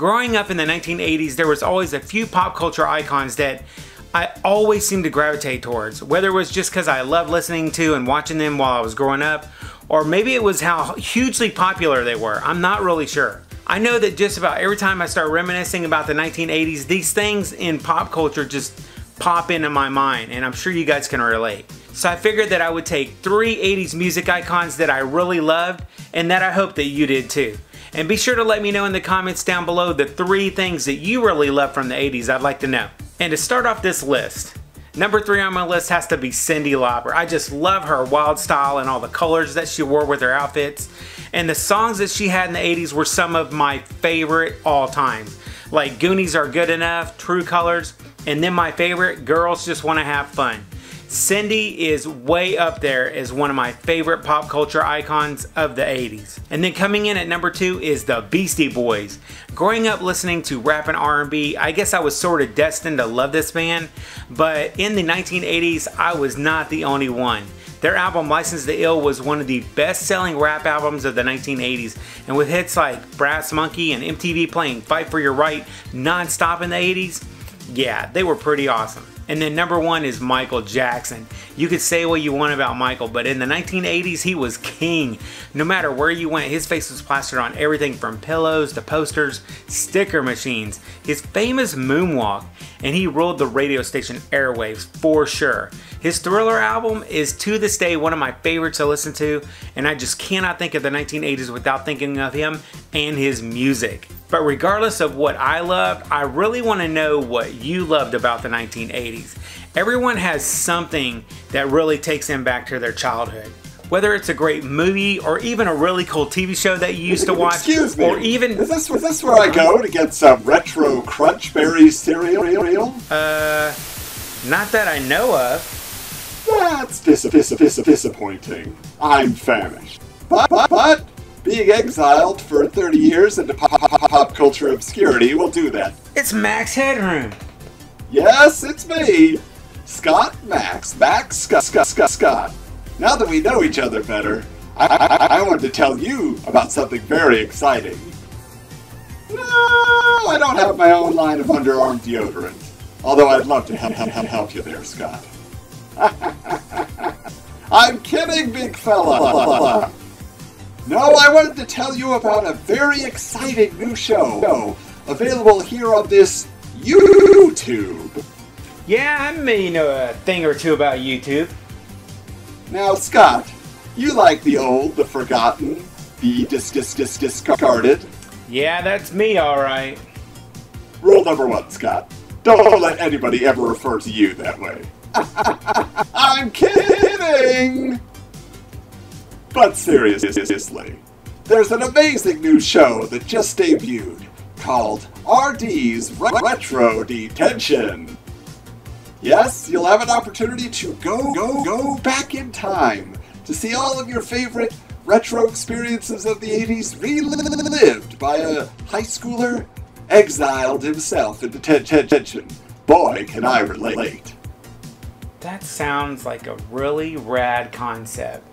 Growing up in the 1980s, there was always a few pop culture icons that I always seemed to gravitate towards, whether it was just because I loved listening to and watching them while I was growing up, or maybe it was how hugely popular they were. I'm not really sure. I know that just about every time I start reminiscing about the 1980s, these things in pop culture just pop into my mind, and I'm sure you guys can relate. So I figured that I would take 3 80s music icons that I really loved and that I hope that you did too. And be sure to let me know in the comments down below the 3 things that you really love from the 80s. I'd like to know. And to start off this list, number 3 on my list has to be Cyndi Lauper. I just love her wild style and all the colors that she wore with her outfits. And the songs that she had in the 80s were some of my favorite all time. Like Goonies Are Good Enough, True Colors, and then my favorite, Girls Just Wanna Have Fun. Cyndi is way up there as one of my favorite pop culture icons of the 80s. And then coming in at number 2 is the Beastie Boys. Growing up listening to rap and R&B, I guess I was sort of destined to love this band, but in the 1980s, I was not the only one. Their album License to Ill was one of the best-selling rap albums of the 1980s, and with hits like Brass Monkey and MTV playing Fight for Your Right non-stop in the 80s, yeah, they were pretty awesome. And then number 1 is Michael Jackson. You could say what you want about Michael, but in the 1980s, he was king. No matter where you went, his face was plastered on everything from pillows to posters, sticker machines, his famous moonwalk, and he ruled the radio station airwaves for sure. His Thriller album is to this day one of my favorites to listen to, and I just cannot think of the 1980s without thinking of him and his music. But regardless of what I loved, I really want to know what you loved about the 1980s. Everyone has something that really takes them back to their childhood. Whether it's a great movie or even a really cool TV show that you used to watch. Excuse me, or even is this where I go to get some retro Crunchberry cereal? Not that I know of. That's disappointing. I'm famished. But being exiled for 30 years into pop culture obscurity will do that. It's Max Headroom. Yes, it's me. Scott. Now that we know each other better, I wanted to tell you about something very exciting. No, I don't have my own line of underarm deodorant. Although I'd love to help you there, Scott. I'm kidding, big fella. No, I wanted to tell you about a very exciting new show available here on this YouTube. Yeah, I may know a thing or two about YouTube. Now, Scott, you like the old, the forgotten, the discarded. Yeah, that's me, alright. Rule number 1, Scott. Don't let anybody ever refer to you that way. I'm kidding! But seriously, there's an amazing new show that just debuted called RD's Retro Detention. Yes, you'll have an opportunity to go back in time to see all of your favorite retro experiences of the 80s relived by a high schooler exiled himself in detention. Boy, can I relate. That sounds like a really rad concept.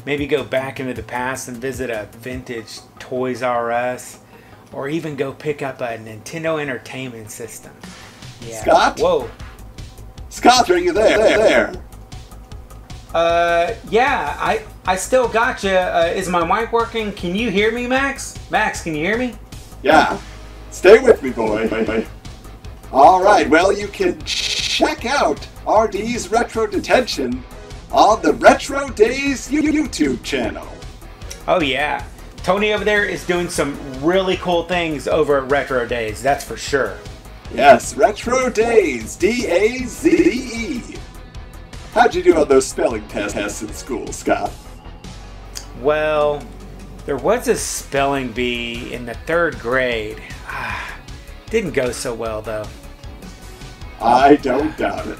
Maybe go back into the past and visit a vintage Toys R Us, or even go pick up a Nintendo Entertainment System. Yeah. Scott? Whoa. Scott, are you there? Yeah, I still got you. Is my mic working? Can you hear me, Max? Max, can you hear me? Yeah. Stay with me, boy. Alright, well, you can check out RD's Retro Detention on the RetroDaze YouTube channel. Oh yeah. Tony over there is doing some really cool things over at RetroDaze, that's for sure. Yes, RetroDaze, D-A-Z-E. How'd you do on those spelling tests in school, Scott? Well, there was a spelling bee in the 3rd grade. Didn't go so well, though. I don't doubt it.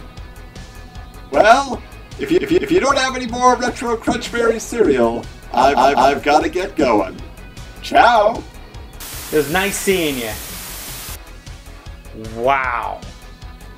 Well, if you don't have any more retro Crunchberry cereal, I've got to get going. Ciao. It was nice seeing you. Wow.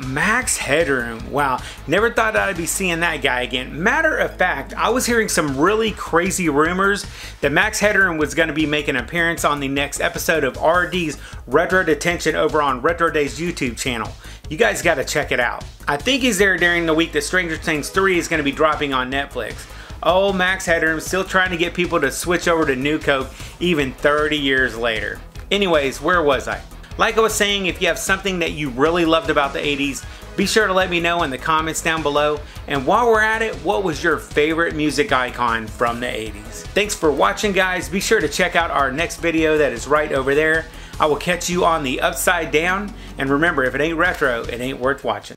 Max Headroom. Wow, never thought I'd be seeing that guy again. Matter of fact, I was hearing some really crazy rumors that Max Headroom was going to be making an appearance on the next episode of RD's Retro Detention over on RetroDaze YouTube channel. You guys got to check it out. I think he's there during the week that Stranger Things 3 is going to be dropping on Netflix. Oh, Max Headroom still trying to get people to switch over to New Coke even 30 years later. Anyways, where was I? Like I was saying, if you have something that you really loved about the 80s, be sure to let me know in the comments down below. And while we're at it, what was your favorite music icon from the 80s? Thanks for watching, guys. Be sure to check out our next video that is right over there. I will catch you on the upside down. And remember, if it ain't retro, it ain't worth watching.